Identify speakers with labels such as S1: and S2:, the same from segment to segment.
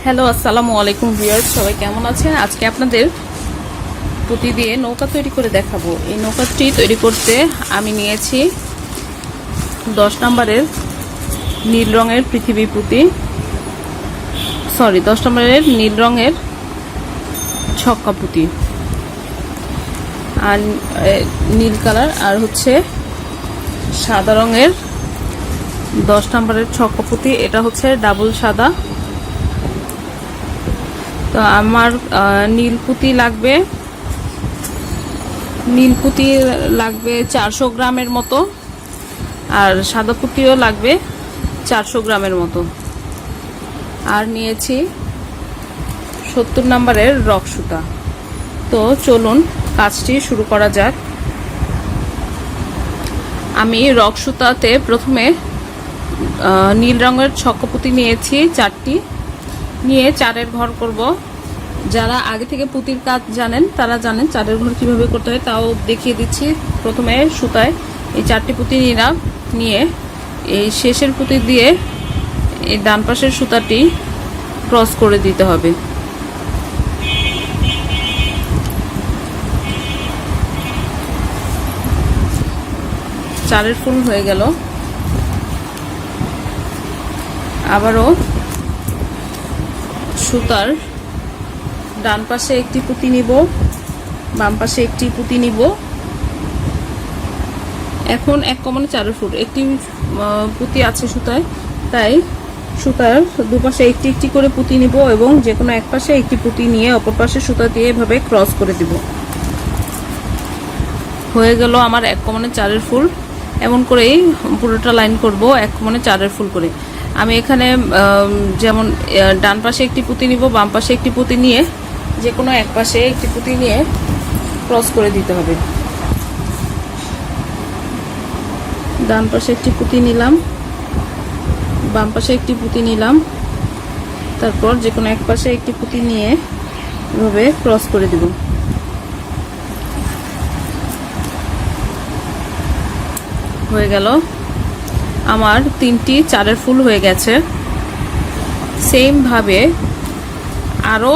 S1: Hello, আসসালামু আলাইকুম viewers, সবাই কেমন আছেন? আজকে আপনাদের পুঁতি দিয়ে নৌকা তৈরি করে দেখাবো। এই নৌকাটি তৈরি করতে আমি নিয়েছি 10 নম্বরের নীল রঙের পৃথিবী পুঁতি, 10 নম্বরের নীল রঙের ছক্কা পুঁতি আর নীল কালার, আর হচ্ছে সাদা রঙের 10 নম্বরের ছক্কা পুঁতি। এটা হচ্ছে ডাবল সাদা। তো আমার নীল পুঁতি লাগবে 400 গ্রামের মতো, আর সাদা পুঁতিও লাগবে 400 গ্রামের মতো। আর নিয়েছি 70 নম্বরের রক সুতা। তো চলুন কাজটি শুরু করা যাক। আমি রক সুতাতে প্রথমে নীল রঙের ছক্কা পুঁতি নিয়েছি 4টি, নিয়ে চারের ঘর করব। যারা আগে থেকে পুঁতির কাজ জানেন তারা জানেন চারের ঘর কিভাবে করতে হয়, তাও দেখিয়ে দিচ্ছি। প্রথমে সুতায় এই 4টি পুঁতি নিলাম, নিয়ে এই শেষের পুঁতি দিয়ে এই ডান পাশের সুতাটি ক্রস করে দিতে হবে। চারের ফুল হয়ে গেল। আবারও সুতার ডান পাশে একটি পুঁতি নিব, বাম পাশে একটি পুঁতি নিব। এখন 1,4 ফুট একটি পুঁতি আছে সুতায়, তাই সুতার দুপাশে একটি একটি করে পুঁতি নিব এবং যে কোনো এক পাশে একটি পুঁতি নিয়ে অপর পাশে সুতা দিয়ে এভাবে ক্রস করে দিব। হয়ে গেল আমার 1,4 ফুল। এমন করেই পুরোটা লাইন করব 1,4 ফুল করে। আমি এখানে যেমন ডান পাশে একটি পুঁতি নিব, বাম পাশে একটি পুঁতি নিয়ে যে কোনো এক পাশে একটি পুঁতি নিয়ে ক্রস করে দিতে হবে। ডান পাশে একটি পুঁতি নিলাম, বাম পাশে একটি পুঁতি নিলাম, তারপর যে কোনো এক পাশে একটি পুঁতি নিয়ে এভাবে ক্রস করে দিব। হয়ে গেল আমার 3টি চারের ফুল হয়ে গেছে। সেম ভাবে আরো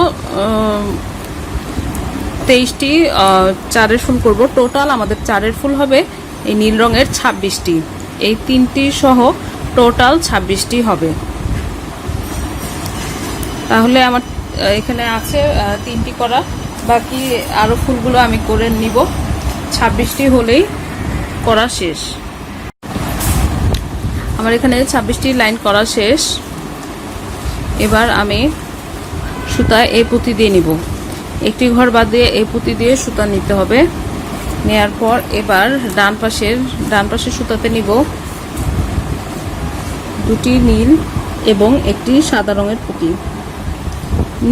S1: 23টি চারের ফুল করব। টোটাল আমাদের চারের ফুল হবে এই নীল রঙের 26টি। এই 3টি সহ টোটাল 26টি হবে। তাহলে আমার এখানে আছে 3টি করা, বাকি আরো ফুলগুলো আমি করে নিব। 26টি হলেই করা শেষ। আমার এখানে 26টি লাইন করা শেষ। এবার আমি সুতায় এই পুঁতি দিয়ে নিব। একটি ঘর বাদ দিয়ে এই পুঁতি দিয়ে সুতা নিতে হবে। নেয়ার পর এবার ডান পাশের সুতাতে নিব 2টি নীল এবং একটি সাদা রঙের পুঁতি,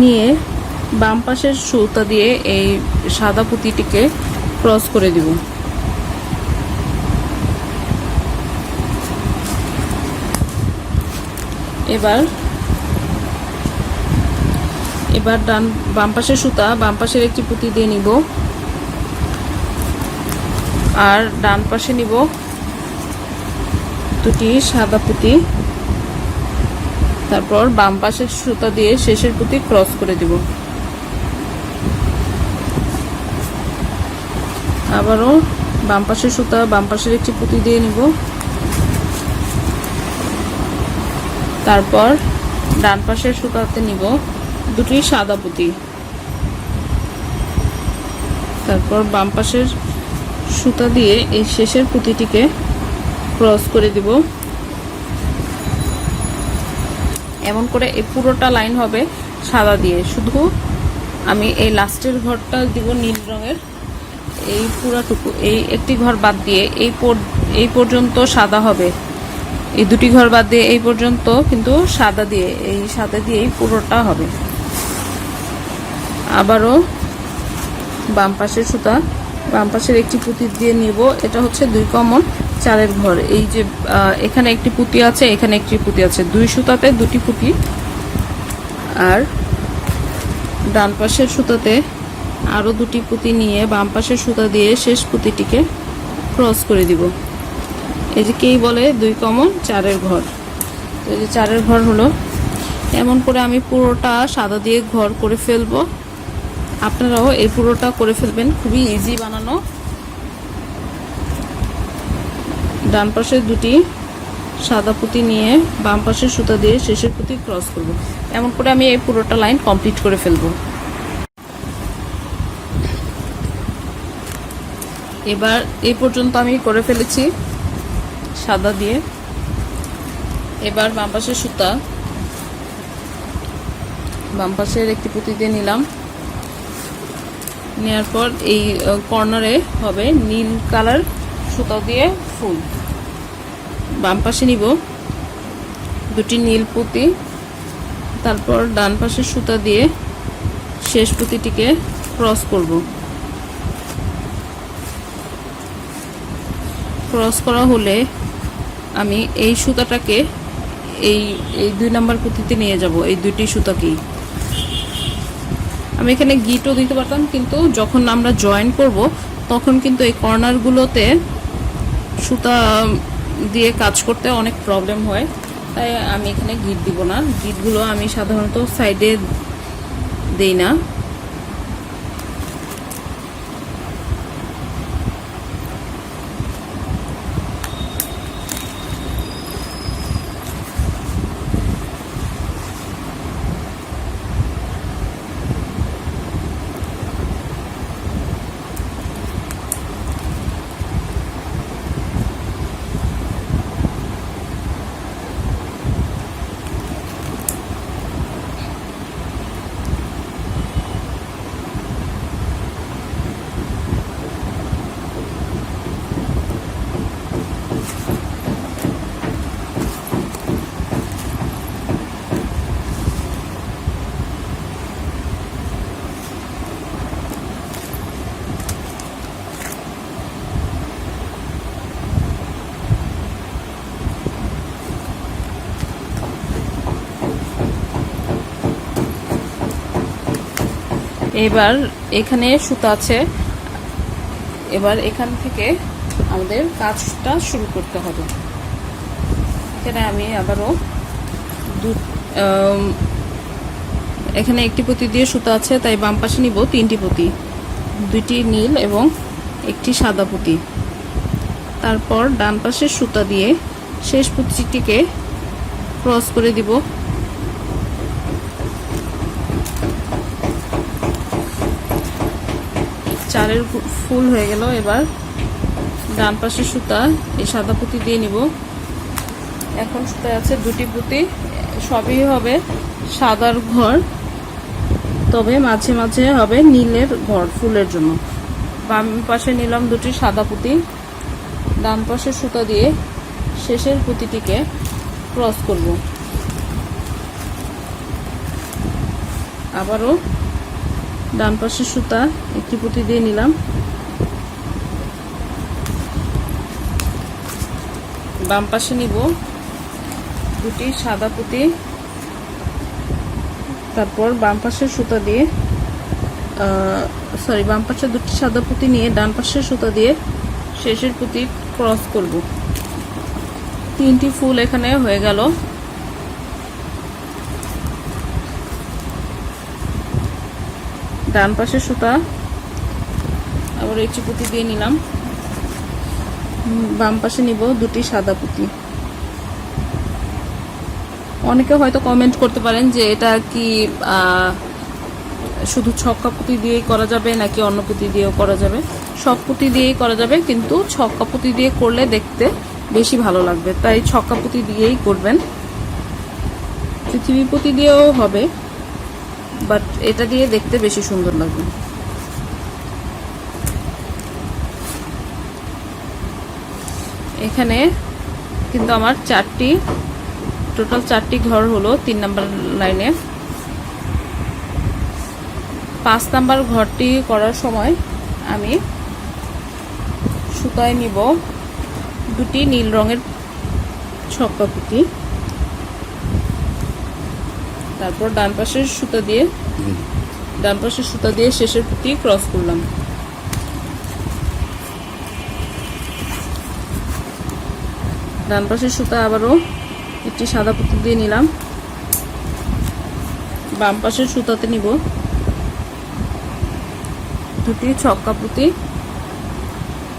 S1: নিয়ে বাম পাশের সুতা দিয়ে এই সাদা পুঁতিটিকে ক্রস করে দিব। এবার বাম পাশের সুতা বাম পাশের একটি পুঁতি দিয়ে নিব, আর ডান পাশে নিব 2টি সাদা পুঁতি, তারপর বাম পাশের সুতা দিয়ে শেষের পুঁতি ক্রস করে দিব। আবারও বাম পাশের সুতা বাম পাশের একটি পুঁতি দিয়ে নিব, তারপর ডান পাশের সুতাতে নিব 2টি সাদা পুঁতি, তারপর বাম পাশের সুতা দিয়ে এই শেষের পুঁতিটিকে ক্রস করে দিব। এমন করে এই পুরোটা লাইন হবে সাদা দিয়ে। শুধু আমি এই লাস্টের ঘরটা দিব নীল রঙের। এই পুরাটুকু এই একটি ঘর বাদ দিয়ে এই পর্যন্ত সাদা হবে। এই 2টি ঘর বাদ দিয়ে এই পর্যন্ত কিন্তু সাদা দিয়েই পুরোটা হবে। আবারও বাম পাশের সুতা বাম পাশের একটি পুঁতি দিয়ে নিব। এটা হচ্ছে 2 কমন চারের ঘর। এই যে এখানে একটি পুঁতি আছে, এখানে একটি পুঁতি আছে, 2 সুতাতে 2টি পুঁতি। আর ডান পাশের সুতাতে আরো 2টি পুঁতি নিয়ে বাম পাশের সুতা দিয়ে শেষ পুঁতিটিকে ক্রস করে দিব। এই যে কেই বলে 2 কমন চারের ঘর। তো এই যে চারের ঘর হলো। এমন করে আমি পুরোটা সাদা দিয়ে ঘর করে ফেলবো। আপনারাও এই পুরোটা করে ফেলবেন, খুবই ইজি বানানো। ডান পাশে দুটি সাদা পুঁতি নিয়ে বাম পাশের সুতা দিয়ে শেষের পুঁতি ক্রস করব। এমন করে আমি এই পুরোটা লাইন কমপ্লিট করে ফেলবো। এবার এই পর্যন্ত আমি করে ফেলেছি সাদা দিয়ে। এবার বাম পাশের সুতা বাম পাশের একটি পুঁতি দিয়ে নিলাম। নেওয়ার পর এই কর্নারে হবে নীল কালার সুতা দিয়ে ফুল। বাম পাশে নিব দুটি নীল পুঁতি, তারপর ডান পাশের সুতা দিয়ে শেষ পুঁতিটিকে ক্রস করব। ক্রস করা হলে আমি এই সুতাটাকে এই 2 নাম্বার পুঁতিতে নিয়ে যাব। এই দুটি সুতাকেই আমি এখানে গিটও দিতে পারতাম, কিন্তু যখন আমরা জয়েন করব তখন কিন্তু এই কর্নারগুলোতে সুতা দিয়ে কাজ করতে অনেক প্রবলেম হয়, তাই আমি এখানে গিট দিব না। গিটগুলো আমি সাধারণত সাইডে দেই না। এবার এখানে সুতা আছে, এবার এখান থেকে আমাদের কাজটা শুরু করতে হবে। এখানে আমি আবারও এখানে একটি পুঁতি দিয়ে সুতা আছে, তাই বাম পাশে নিব 3টি পুঁতি, 2টি নীল এবং একটি সাদা পুঁতি। তারপর ডান পাশের সুতা দিয়ে শেষ পুঁতিটিকে ক্রস করে দিব। চারের ফুল হয়ে গেল। এবার ডান পাশের সুতা এই সাদা পুঁতি দিয়ে নিব। এখন সুতা আছে 2টি পুঁতি, সবই হবে সাদার ঘর, তবে মাঝে মাঝে হবে নীলের ঘর ফুলের জন্য। বাম পাশে নিলাম 2টি সাদা পুঁতি, ডান পাশের সুতা দিয়ে শেষের পুঁতিটিকে ক্রস করব। আবারও ডান পাশের সুতা একটি পুঁতি দিয়ে নিলাম। বাম পাশে নিব 2টি সাদা পুঁতি, তারপর বাম পাশের সুতা দিয়ে বাম পাশে 2টি সাদা পুঁতি নিয়ে ডান পাশের সুতা দিয়ে শেষের পুঁতি ক্রস করব। 3টি ফুল এখানে হয়ে গেল। ডান পাশের সুতা আবার একটি পুঁতি দিয়ে নিলাম। বাম পাশে নিব 2টি সাদা পুঁতি। অনেকে হয়তো কমেন্ট করতে পারেন যে এটা কি শুধু ছক্কা পুঁতি দিয়েই করা যাবে নাকি অন্য পুঁতি দিয়েও করা যাবে। সব পুঁতি দিয়েই করা যাবে, কিন্তু ছক্কা পুঁতি দিয়ে করলে দেখতে বেশি ভালো লাগবে, তাই ছক্কা পুঁতি দিয়েই করবেন। পৃথিবী পুঁতি দিয়েও হবে, বাট এটা দিয়ে দেখতে বেশি সুন্দর লাগবে। এখানে কিন্তু আমার টোটাল 4টি ঘর হলো 3 নাম্বার লাইনে। 5 নাম্বার ঘরটি করার সময় আমি সুতায় নিব 2টি নীল রঙের ছক্কা পুঁতি, তারপর ডান পাশের সুতা দিয়ে শেষের পুঁতি ক্রস করলাম। ডান পাশের সুতা আবারও একটি সাদা পুঁতি দিয়ে নিলাম। বাম পাশের সুতাতে নিব দুটি ছক্কা পুঁতি,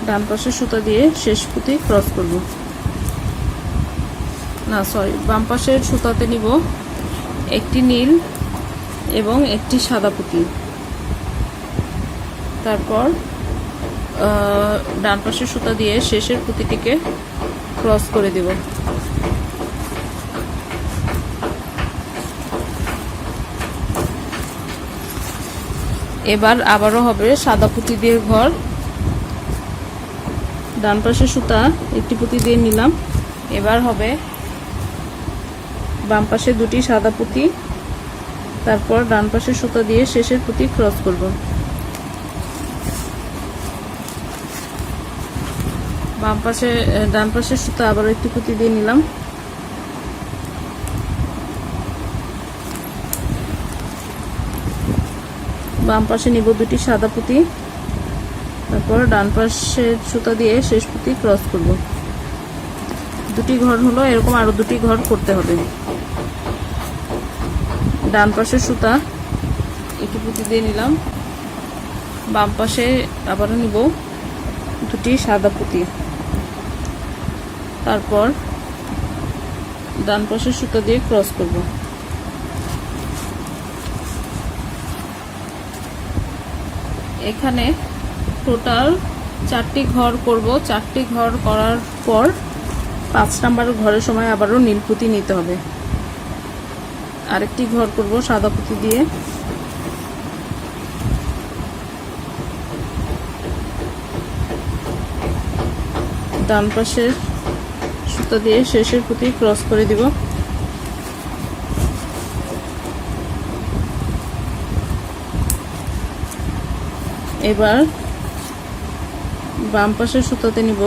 S1: ডান পাশের সুতা দিয়ে শেষ পুঁতি ক্রস করব, বাম পাশের সুতাতে নিব একটি নীল এবং একটি সাদা পুঁতি, তারপর ডান পাশের সুতা দিয়ে শেষের পুঁতিটিকে ক্রস করে দেব। এবার আবারও হবে সাদা পুঁতি দিয়ে ঘর। ডান পাশের সুতা একটি পুঁতি দিয়ে নিলাম, এবার হবে বাম পাশে দুটি সাদা পুঁতি, তারপর ডান পাশের সুতা দিয়ে শেষের পুঁতি ক্রস করব। ডান পাশের সুতা আবার একটি পুঁতি দিয়ে নিলাম, বাম পাশে নিব দুটি সাদা পুঁতি, তারপর ডান পাশের সুতা দিয়ে শেষ পুঁতি ক্রস করব। দুটি ঘর হলো, এরকম আরো দুটি ঘর করতে হবে। ডান পাশের সুতা একটি পুঁতি দিয়ে নিলাম, বাম পাশে আবারও নিব দুটি সাদা পুঁতি, তারপর ডান পাশের সুতা দিয়ে ক্রস করব। এখানে টোটাল 4টি ঘর করব। 4টি ঘর করার পর 5 নাম্বার ঘরের সময় আবারও নীল পুঁতি নিতে হবে। আরেকটি ঘর করব সাদা পুঁতি দিয়ে, ডান পাশের সুতা দিয়ে শেষের পুঁতি ক্রস করে দিব। এবার বাম পাশের সুতাতে নিব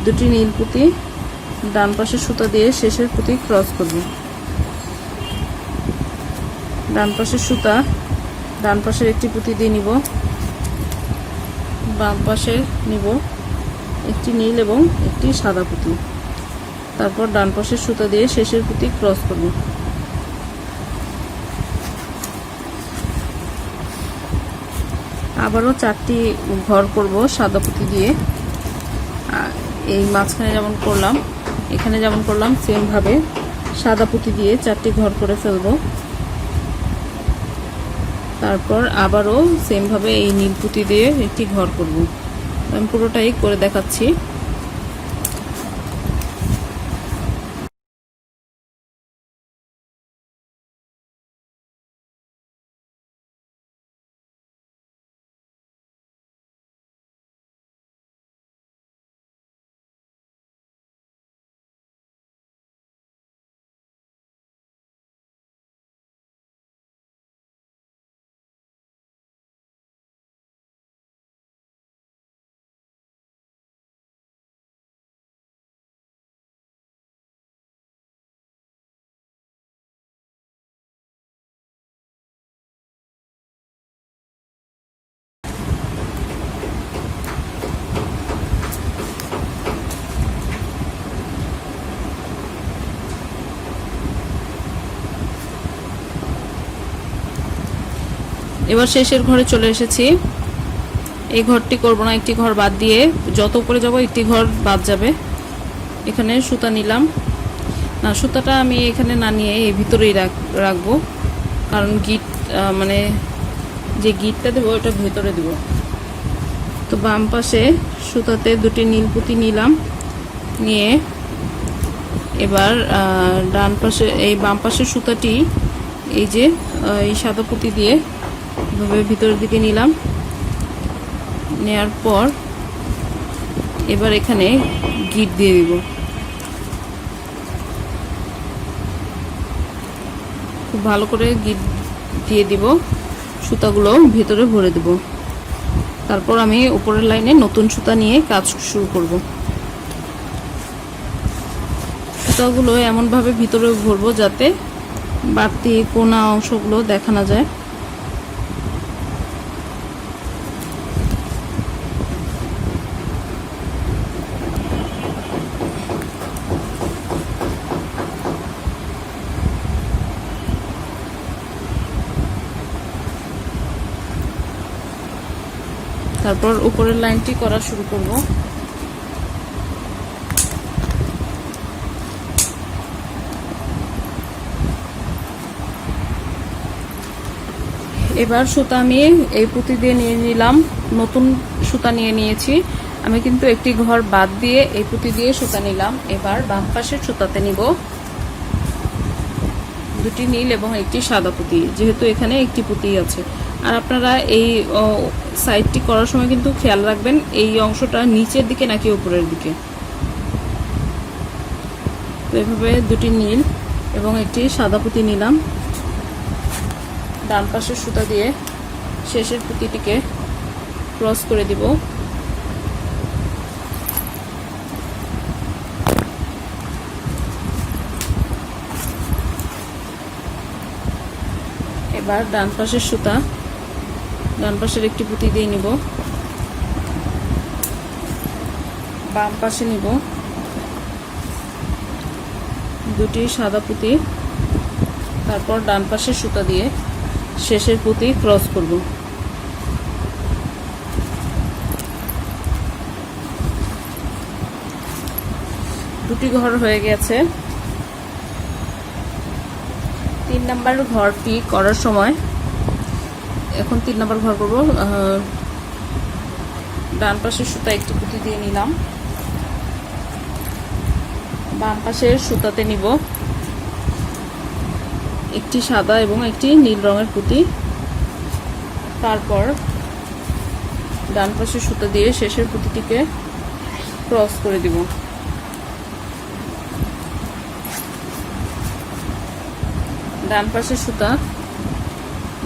S1: দুটি নীল পুঁতি, ডান পাশের সুতা দিয়ে শেষের পুঁতি ক্রস করব। ডান পাশের সুতা ডান পাশের একটি পুঁতি দিয়ে নিব, বাম পাশে নিব একটি নীল এবং একটি সাদা পুঁতি, তারপর ডান পাশের সুতা দিয়ে শেষের পুঁতি ক্রস করব। আবারও 4টি ঘর করব সাদা পুঁতি দিয়ে। এই মাঝখানে যেমন করলাম, এখানে যেমন করলাম সেম ভাবে সাদা পুঁতি দিয়ে 4টি ঘর করে ফেলবো। তারপর আবারও সেম ভাবে এই নীল পুঁতি দিয়ে একটি ঘর করব। আমি পুরোটাই করে দেখাচ্ছি। এবার শেষের ঘরে চলে এসেছি। এই ঘরটি করব না, একটি ঘর বাদ দিয়ে যত উপরে যাব একটি ঘর বাদ যাবে। এখানে সুতা নিলাম, না সুতাটা আমি এখানে না নিয়ে এই ভিতরেই রাখবো, কারণ গিট মানে যে গিটটা দেবো ওটা ভেতরে দেব। তো বাম পাশে সুতাতে দুটি নীল পুঁতি নিলাম, নিয়ে এবার ডান পাশে এই বাম পাশের সুতাটি এই যে এই সাদা পুঁতি দিয়ে এভাবে ভিতরের দিকে নিলাম, নেয়ার পর এবার এখানে গিট দিয়ে দিব। খুব ভালো করে গিট দিয়ে দিব, সুতাগুলো ভিতরে ভরে দেব। তারপর আমি উপরের লাইনে নতুন সুতা নিয়ে কাজ শুরু করব। সুতাগুলো এমনভাবে ভিতরে ভরবো যাতে বাড়তি কোনা অংশগুলো দেখা না যায়। তারপর উপরের লাইনটি করা শুরু করব। এবার সুতা আমি এই পুঁতি দিয়ে নিয়ে নিলাম, নতুন সুতা নিয়ে নিয়েছি আমি, কিন্তু একটি ঘর বাদ দিয়ে এই পুঁতি দিয়ে সুতা নিলাম। এবার বাম পাশের সুতাতে নিব দুটি নীল এবং একটি সাদা পুঁতি, যেহেতু এখানে একটি পুঁতি আছে। আর আপনারা এই সাইডটি করার সময় কিন্তু খেয়াল রাখবেন এই অংশটা নিচের দিকে নাকি উপরের দিকে। তো এভাবে দুটি নীল এবং একটি সাদা পুঁতি নিলাম। ডান পাশের সুতা দিয়ে শেষের পুঁতিটিকে ক্রস করে দিব। এবার ডান পাশের সুতা ডান পাশের একটি পুঁতি দিয়ে নিব, বাম পাশে নিব দুটি সাদা পুঁতি, তারপর ডান পাশের সুতা দিয়ে শেষের পুঁতি ক্রস করব। দুটি ঘর হয়ে গেছে। 3 নাম্বার ঘরটি করার সময় এখন 3 নাম্বার ঘর করব। ডান পাশের সুতা একটি পুঁতি দিয়ে নিলাম, বাম পাশের সুতাতে নিব একটি সাদা এবং একটি নীল রঙের পুঁতি, তারপর ডান পাশের সুতা দিয়ে শেষের পুঁতিটিকে ক্রস করে দিব। ডান পাশের সুতা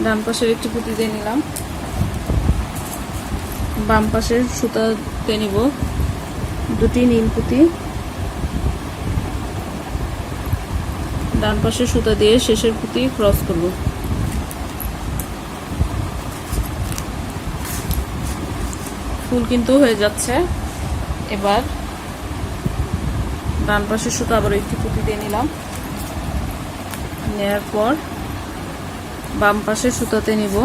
S1: ডান পাশের একটি পুঁতি দিয়ে নিলাম, বাম পাশের সুতাতে নিব দুটি নীল পুঁতি, ডান পাশের সুতা দিয়ে শেষের পুঁতি ক্রস করব। ফুল কিন্তু হয়ে যাচ্ছে। এবার ডান পাশের সুতা আবার একটি পুঁতি দিয়ে নিলাম, নেয়ার পর বাম পাশের সুতাতে নিব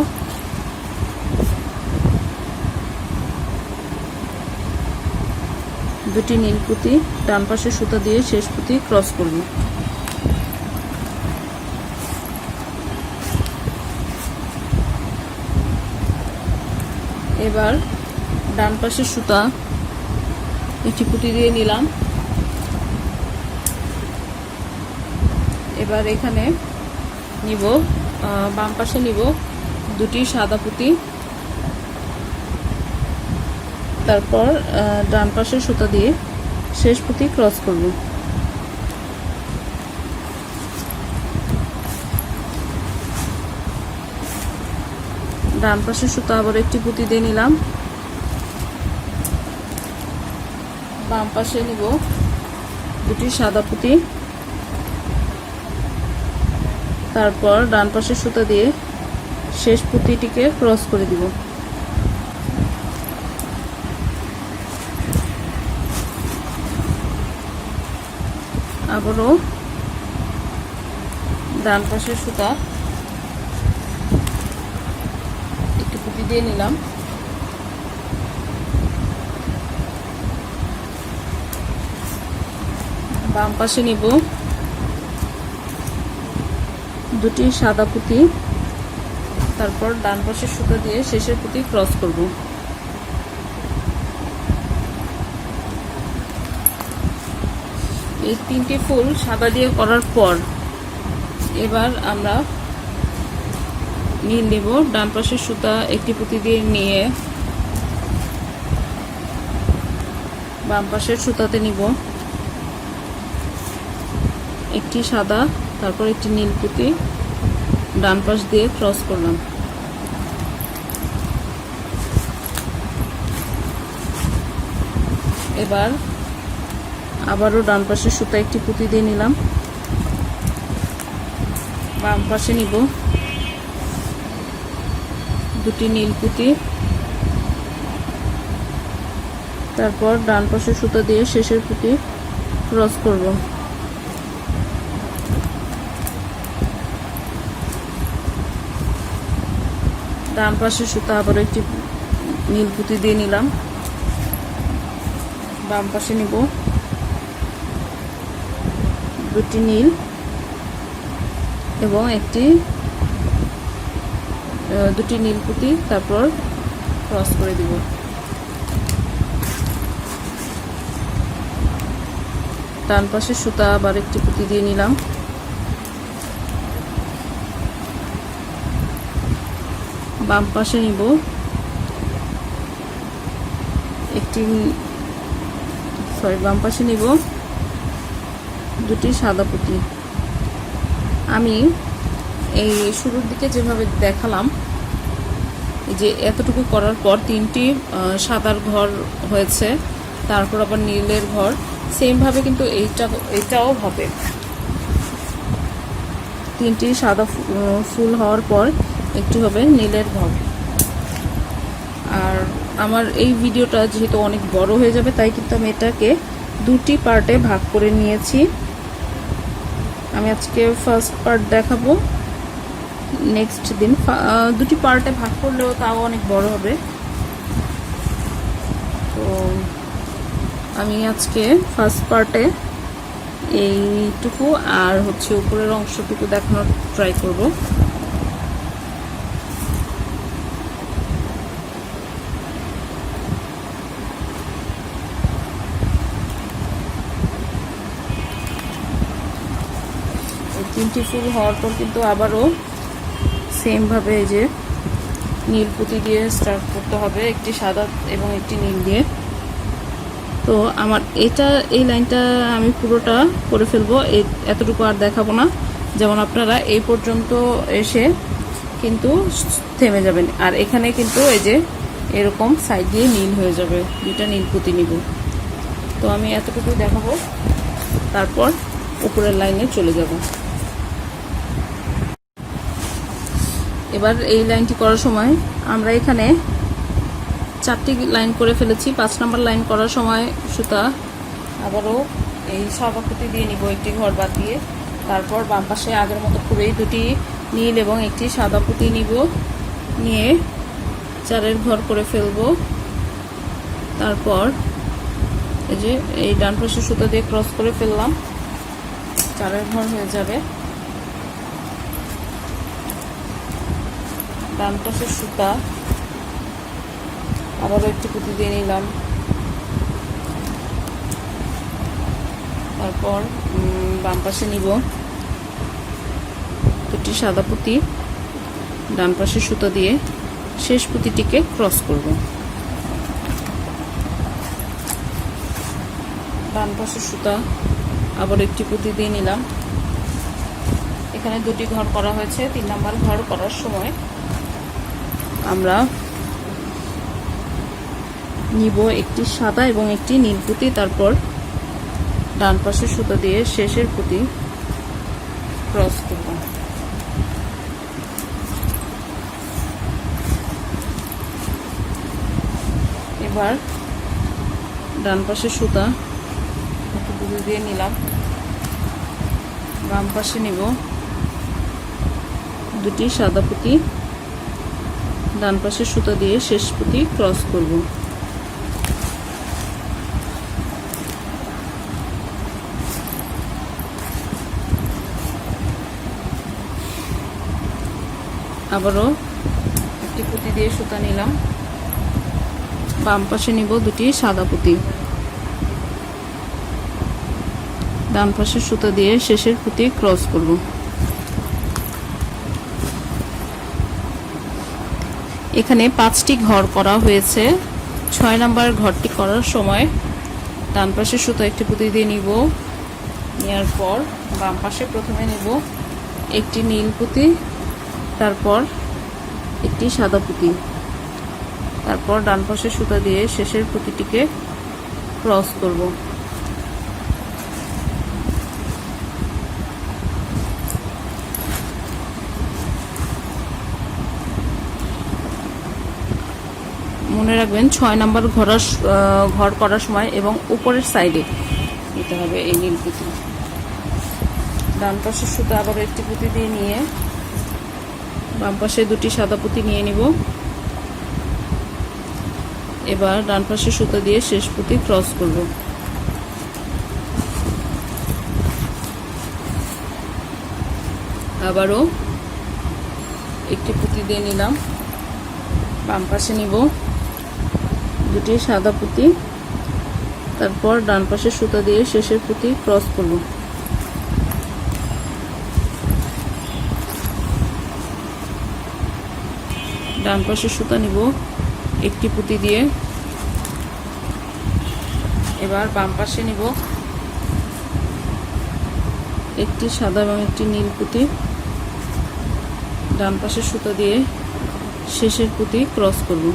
S1: দুটি নীল পুঁতি, ডান পাশের সুতা দিয়ে শেষ পুঁতি ক্রস করব। এবার ডান পাশের সুতা একটি পুঁতি দিয়ে নিলাম। এবার এখানে নিব বাম পাশে নিব দুটি সাদা পুঁতি, তারপর ডান পাশের সুতা দিয়ে শেষ পুঁতি ক্রস করব। ডান পাশের সুতা আবার একটি পুঁতি দিয়ে নিলাম, বাম পাশে নিব দুটি সাদা পুঁতি, তারপর ডান পাশের সুতা দিয়ে শেষ পুঁতিটিকে ক্রস করে দিব। আবারও ডান পাশের সুতা একটি পুঁতি দিয়ে নিলাম, বাম পাশে নিব দুটি সাদা পুঁতি, তারপর ডান পাশের সুতা দিয়ে শেষের পুঁতি ক্রস করব। এই 3টি ফুল সাদা দিয়ে করার পর এবার আমরা নীল দেব। ডান পাশের সুতা একটি পুঁতি দিয়ে নিয়ে বাম পাশের সুতাতে নিব একটি সাদা, তারপর একটি নীল পুঁতি, ডান পাশ দিয়ে ক্রস করলাম। এবার আবারও ডান পাশের সুতা একটি পুঁতি দিয়ে নিলাম, বাম পাশে নিব দুটি নীল পুঁতি, তারপর ডান পাশের সুতা দিয়ে শেষের পুঁতি ক্রস করব। ডান পাশের সুতা আবার একটি নীল পুঁতি দিয়ে নিলাম। বাম পাশে নিব দুটি নীল এবং দুটি নীল পুঁতি, তারপর ক্রস করে দিব। ডান পাশে সুতা আবার একটি পুঁতি দিয়ে নিলাম। বাম পাশে নিব বাম পাশে নিব দুটি সাদা পুঁতি। আমি এই শুরুর দিকে যেভাবে দেখালাম, এই যে এতটুকু করার পর 3টি সাদার ঘর হয়েছে, তারপর আবার নীলের ঘর, সেম ভাবে কিন্তু এইটাও হবে। 3টি সাদা ফুল হওয়ার পর একটি হবে নীলের ঘর। আর আমার এই ভিডিওটা যেহেতু অনেক বড় হয়ে যাবে, তাই কিন্তু আমি এটাকে 2টি পার্টে ভাগ করে নিয়েছি। আমি আজকে ফার্স্ট পার্ট দেখাবো, নেক্সট দিন 2টি পার্টে ভাগ করলেও তাও অনেক বড় হবে। তো আমি আজকে ফার্স্ট পার্টে এইটুকু আর উপরের অংশটুকু দেখানোর ট্রাই করব। এই 3টি ফুল হওয়ার পর কিন্তু আবারও সেম ভাবে এই যে নীল পুঁতি দিয়ে স্টার্ট করতে হবে, একটি সাদা এবং একটি নীল দিয়ে। তো আমার এই লাইনটা আমি পুরোটা করে ফেলবো, এতটুকু আর দেখাবো না। যেমন আপনারা এই পর্যন্ত এসে কিন্তু থেমে যাবেন, আর এখানে কিন্তু এই যে এরকম সাইড দিয়ে নীল হয়ে যাবে, 2টা নীল পুঁতি নিব। তো আমি এতটুকু দেখাবো, তারপর উপরের লাইনে চলে যাব। এবার এই লাইনটি করার সময় আমরা এখানে 4টি লাইন করে ফেলেছি। 5 নম্বর লাইন করার সময় সুতা আবারও এই সাদা পুঁতি দিয়ে নিব একটি ঘর বাদ দিয়ে। তারপর বাম পাশে আগের মতো করেই 2টি নীল এবং একটি সাদা পুঁতি নিব, নিয়ে 4এর ঘর করে ফেলব। তারপর এই যে এই ডান পাশে সুতা দিয়ে ক্রস করে ফেললাম, 4এর ঘর হয়ে যাবে। ডান পাশের সুতা আবারও একটি পুঁতি দিয়ে নিলাম। তারপর বাম পাশে নিব 2টি সাদা পুঁতি, ডান পাশের সুতা দিয়ে শেষ পুঁতিটিকে ক্রস করব। ডান পাশের সুতা আবার একটি পুঁতি দিয়ে নিলাম। এখানে 2টি ঘর করা হয়েছে। 3 নম্বর ঘর করার সময় আমরা নিব একটি সাদা এবং একটি নীল পুঁতি, তারপর ডান পাশের সুতা দিয়ে শেষের পুঁতি ক্রস করব। এবার ডান পাশের সুতা একটু পুঁতি দিয়ে নিলাম। বাম পাশে নিব 2টি সাদা পুঁতি, ডান পাশের সুতা দিয়ে শেষ পুঁতি ক্রস করব। আবারও একটি পুঁতি দিয়ে সুতা নিলাম। বাম পাশে নিব 2টি সাদা পুঁতি, ডান পাশের সুতা দিয়ে শেষের পুঁতি ক্রস করব। এখানে 5টি ঘর করা হয়েছে। 6 নম্বর ঘরটি করার সময় ডান পাশের সুতা একটি পুঁতি দিয়ে নিব, নেওয়ার পর বাম পাশে প্রথমে নেব একটি নীল পুঁতি, তারপর একটি সাদা পুঁতি, তারপর ডান পাশের সুতা দিয়ে শেষের পুঁতিটিকে ক্রস করব। মনে রাখবেন 6 নম্বর ঘর করার সময় এবং উপরের সাইডে নিতে হবে এই নীল পুঁতি। ডান পাশের সুতা আবার একটি পুঁতি দিয়ে নিয়ে বাম পাশে 2টি সাদা পুঁতি নিয়ে নিব। এবার ডান পাশে সুতা দিয়ে শেষ পুঁতি ক্রস করব। আবারও একটি পুঁতি দিয়ে নিলাম, বাম পাশে নিব দুটি সাদা পুঁতি, তারপর ডান পাশে সুতা দিয়ে শেষের পুঁতি ক্রস করব। ডান পাশে সুতা নিব একটি পুঁতি দিয়ে, এবার বাম পাশে নিব একটি সাদা এবং একটি নীল পুঁতি, ডান পাশে সুতা দিয়ে শেষের পুঁতি ক্রস করব।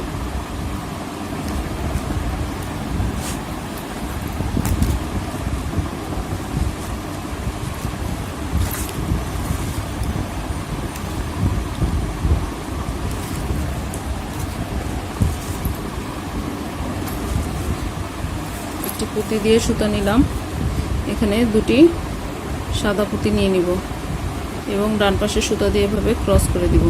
S1: একটি পুঁতি দিয়ে সুতা নিলাম, এখানে দুটি সাদা পুঁতি নিয়ে নিব এবং ডান পাশে সুতা দিয়ে এভাবে ক্রস করে দিব।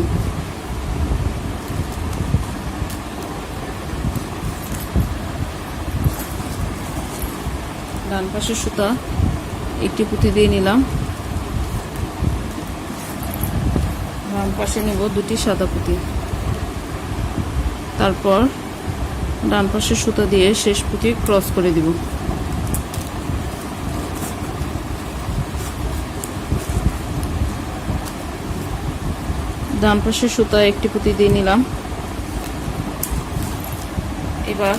S1: ডান পাশে সুতা একটি পুঁতি দিয়ে নিলাম, বাম পাশে নিব দুটি সাদা পুঁতি, তারপর ডান পাশে সুতা দিয়ে শেষ পুঁতি ক্রস করে দিব। ডান পাশে সুতা একটি পুঁতি দিয়ে নিলাম। এবার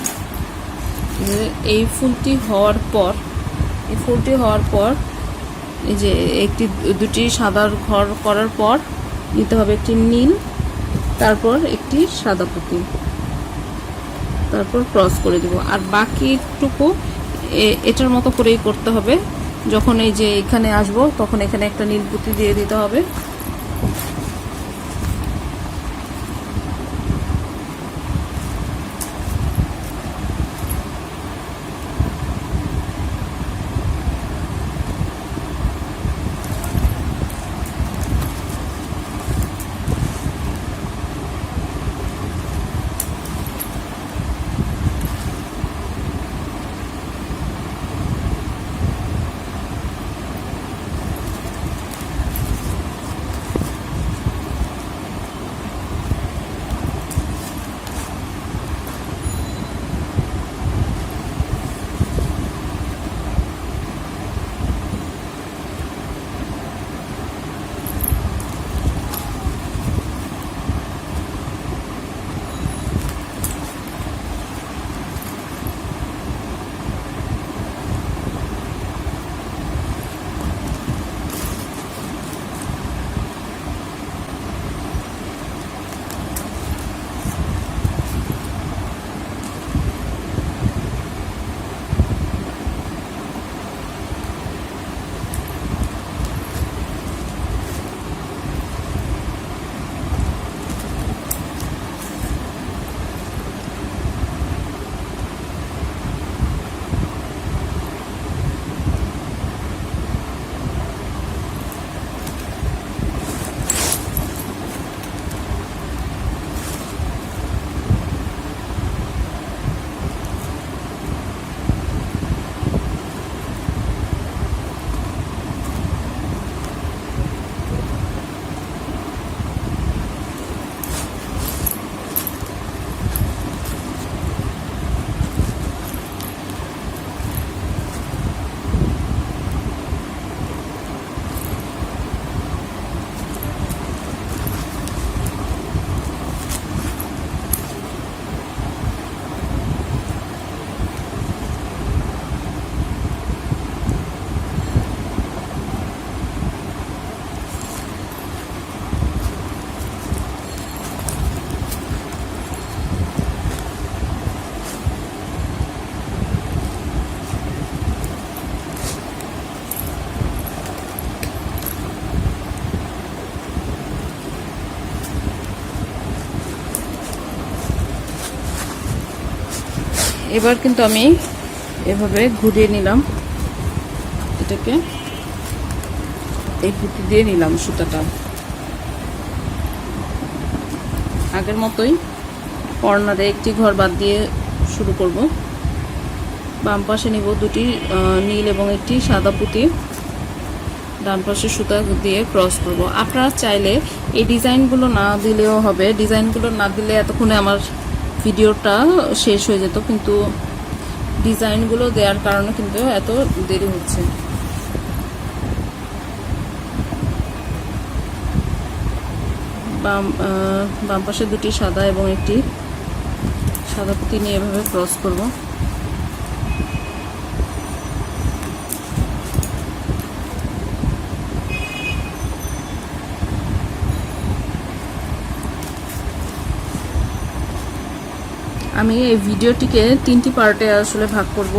S1: এই ফুলটি হওয়ার পর এই যে দুটি সাদার ঘর করার পর নিতে হবে একটি নীল, তারপর একটি সাদা পুঁতি, তারপর ক্রস করে দিব। আর বাকিটুকু এটার মতো করেই করতে হবে। যখন এই যে এখানে আসব তখন এখানে একটা নীল পুঁতি দিয়ে দিতে হবে। এবার কিন্তু আমি এভাবে ঘুরিয়ে নিলাম, এটাকে এই পুঁতি দিয়ে নিলাম সুতাটা আগের মতোই কর্নারে একটি ঘর বাদ দিয়ে শুরু করব। বাম পাশে নিব দুটি নীল এবং একটি সাদা পুঁতি, ডান পাশে সুতা দিয়ে ক্রস করব। আপনারা চাইলে এই ডিজাইনগুলো না দিলেও হবে, ডিজাইনগুলো না দিলে এতক্ষণে আমার ভিডিওটা শেষ হয়ে যেত, কিন্তু ডিজাইনগুলো দেওয়ার কারণে কিন্তু এত দেরি হচ্ছে। বাম পাশে দুটি সাদা এবং একটি সাদা পুঁতি নিয়ে এভাবে ক্রস করব। আমি এই ভিডিওটিকে 3টি পার্টে আসলে ভাগ করব,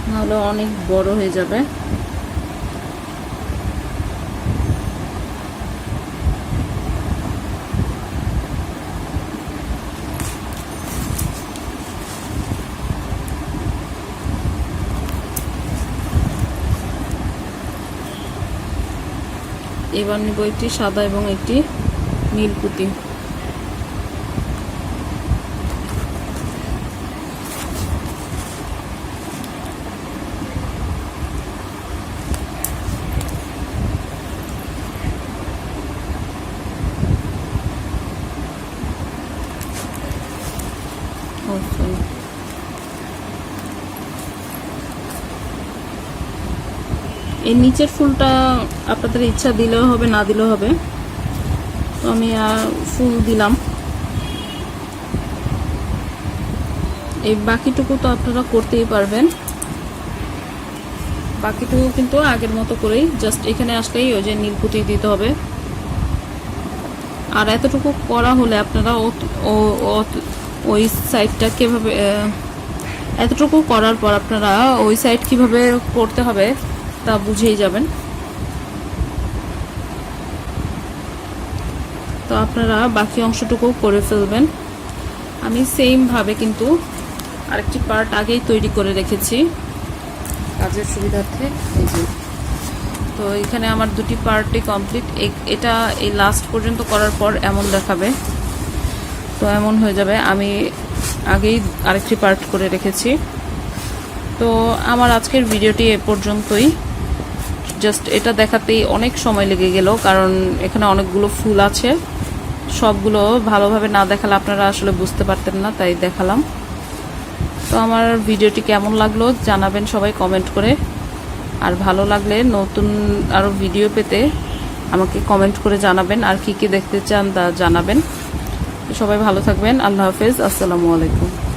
S1: নাহলে অনেক বড় হয়ে যাবে। এবার নিব একটি সাদা এবং একটি নীল পুঁতি। এই নিচের ফুলটা আপনাদের ইচ্ছা দিলেও হবে, না দিলেও হবে, তো আমি ফুল দিলাম। এই বাকিটুকু তো আপনারা করতেই পারবেন, বাকিটুকু কিন্তু আগের মতো করেই জাস্ট এখানে আসলেই ওই যে নীল পুঁতি দিতে হবে। আর এতটুকু করা হলে আপনারা ওই সাইডটা কিভাবে, এতটুকু করার পর আপনারা ওই সাইড কিভাবে করতে হবে তা বুঝেই যাবেন। তো আপনারা বাকি অংশটুকু করে ফেলবেন। আমি সেম ভাবে কিন্তু আরেকটি পার্ট আগেই তৈরি করে রেখেছি কাজের সুবিধার্থে। এই যে, তো এখানে আমার দুটি পার্টই কমপ্লিট। এটা এই লাস্ট পর্যন্ত করার পর এমন দেখাবে, তো এমন হয়ে যাবে। আমি আগেই আরেকটি পার্ট করে রেখেছি। তো আমার আজকের ভিডিওটি এ পর্যন্তই। জাস্ট এটা দেখাতেই অনেক সময় লেগে গেল, কারণ এখানে অনেকগুলো ফুল আছে, সবগুলো ভালোভাবে না দেখালে আপনারা আসলে বুঝতে পারতেন না, তাই দেখালাম। তো আমার ভিডিওটি কেমন লাগলো জানাবেন সবাই কমেন্ট করে। আর ভালো লাগলে নতুন আরও ভিডিও পেতে আমাকে কমেন্ট করে জানাবেন, আর কি কি দেখতে চান তা জানাবেন। সবাই ভালো থাকবেন। আল্লাহ হাফেজ, আসসালামু আলাইকুম।